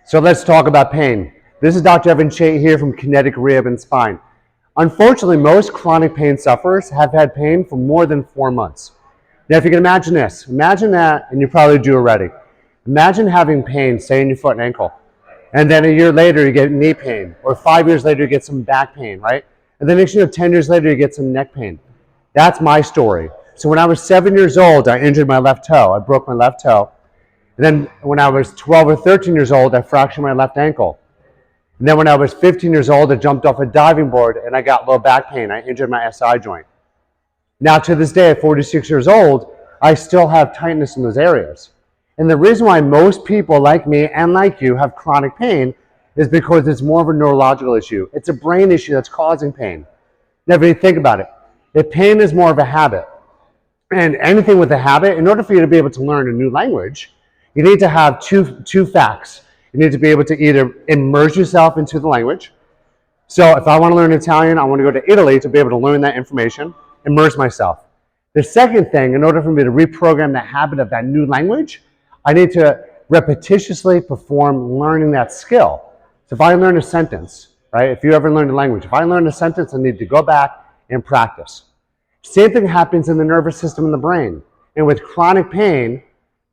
So let's talk about pain. This is Dr. Evan Chait here from Kinetic Rehab and Spine. Unfortunately, most chronic pain sufferers have had pain for more than 4 months. Now, if you can imagine this, imagine that, and you probably do already. Imagine having pain, say in your foot and ankle, and then a year later you get knee pain, or 5 years later you get some back pain, right? And then next 10 years later you get some neck pain. That's my story. So when I was 7 years old, I injured my left toe. I broke my left toe. And then when I was 12 or 13 years old, I fractured my left ankle. And then when I was 15 years old, I jumped off a diving board and I got low back pain. I injured my SI joint. Now to this day, at 46 years old, I still have tightness in those areas. And the reason why most people like me and like you have chronic pain is because it's more of a neurological issue. It's a brain issue that's causing pain. Now if you think about it, if pain is more of a habit, and anything with a habit, in order for you to be able to learn a new language, you need to have two facts. You need to be able to either immerse yourself into the language. So if I want to learn Italian, I want to go to Italy to be able to learn that information, immerse myself. The second thing, in order for me to reprogram that habit of that new language, I need to repetitiously perform learning that skill. So if I learn a sentence, right? If you ever learned a language, if I learn a sentence, I need to go back and practice. Same thing happens in the nervous system in the brain. And with chronic pain,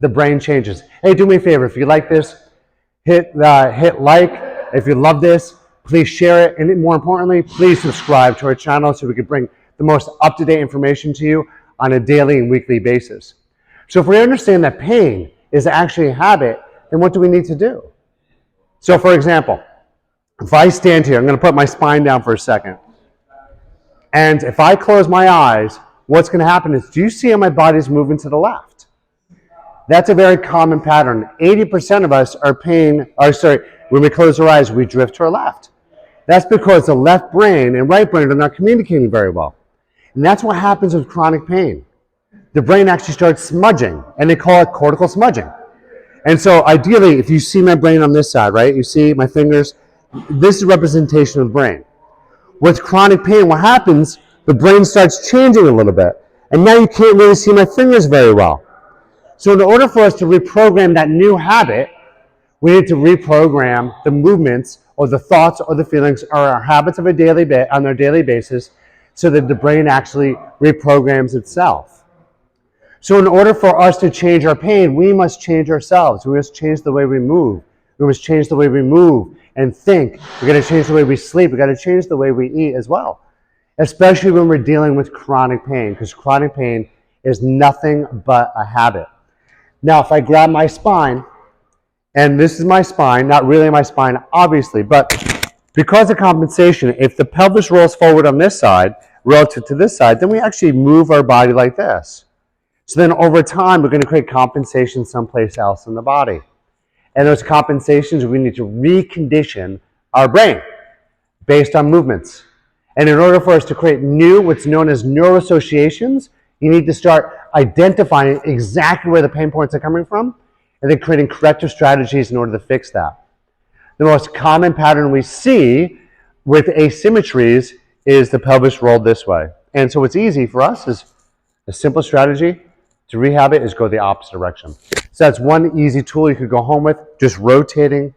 the brain changes. Hey, do me a favor. If you like this, hit like. If you love this, please share it. And more importantly, please subscribe to our channel so we can bring the most up-to-date information to you on a daily and weekly basis. So if we understand that pain is actually a habit, then what do we need to do? So for example, if I stand here, I'm going to put my spine down for a second. And if I close my eyes, what's going to happen is, do you see how my body's moving to the left? That's a very common pattern. 80% of us when we close our eyes, we drift to our left. That's because the left brain and right brain are not communicating very well. And that's what happens with chronic pain. The brain actually starts smudging, and they call it cortical smudging. And so ideally, if you see my brain on this side, right, you see my fingers, this is a representation of the brain. With chronic pain, what happens, the brain starts changing a little bit. And now you can't really see my fingers very well. So in order for us to reprogram that new habit, we need to reprogram the movements or the thoughts or the feelings or our habits of on a daily basis so that the brain actually reprograms itself. So in order for us to change our pain, we must change ourselves. We must change the way we move. We must change the way we move and think. We've got to change the way we sleep. We've got to change the way we eat as well, especially when we're dealing with chronic pain, because chronic pain is nothing but a habit. Now, if I grab my spine, and this is my spine, not really my spine, obviously, but because of compensation, if the pelvis rolls forward on this side relative to this side, then we actually move our body like this. So then over time, we're going to create compensation someplace else in the body. And those compensations, we need to recondition our brain based on movements. And in order for us to create what's known as neuroassociations, you need to start identifying exactly where the pain points are coming from and then creating corrective strategies in order to fix that. The most common pattern we see with asymmetries is the pelvis rolled this way. And so what's easy for us is a simple strategy to rehab it is go the opposite direction. So that's one easy tool you could go home with, just rotating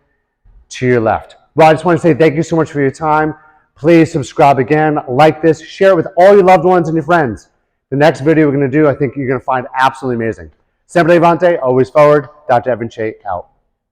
to your left. Well, I just want to say thank you so much for your time. Please subscribe again, like this, share it with all your loved ones and your friends. The next video we're going to do, I think you're going to find absolutely amazing. Sempre Levante, always forward. Dr. Evan Chait, out.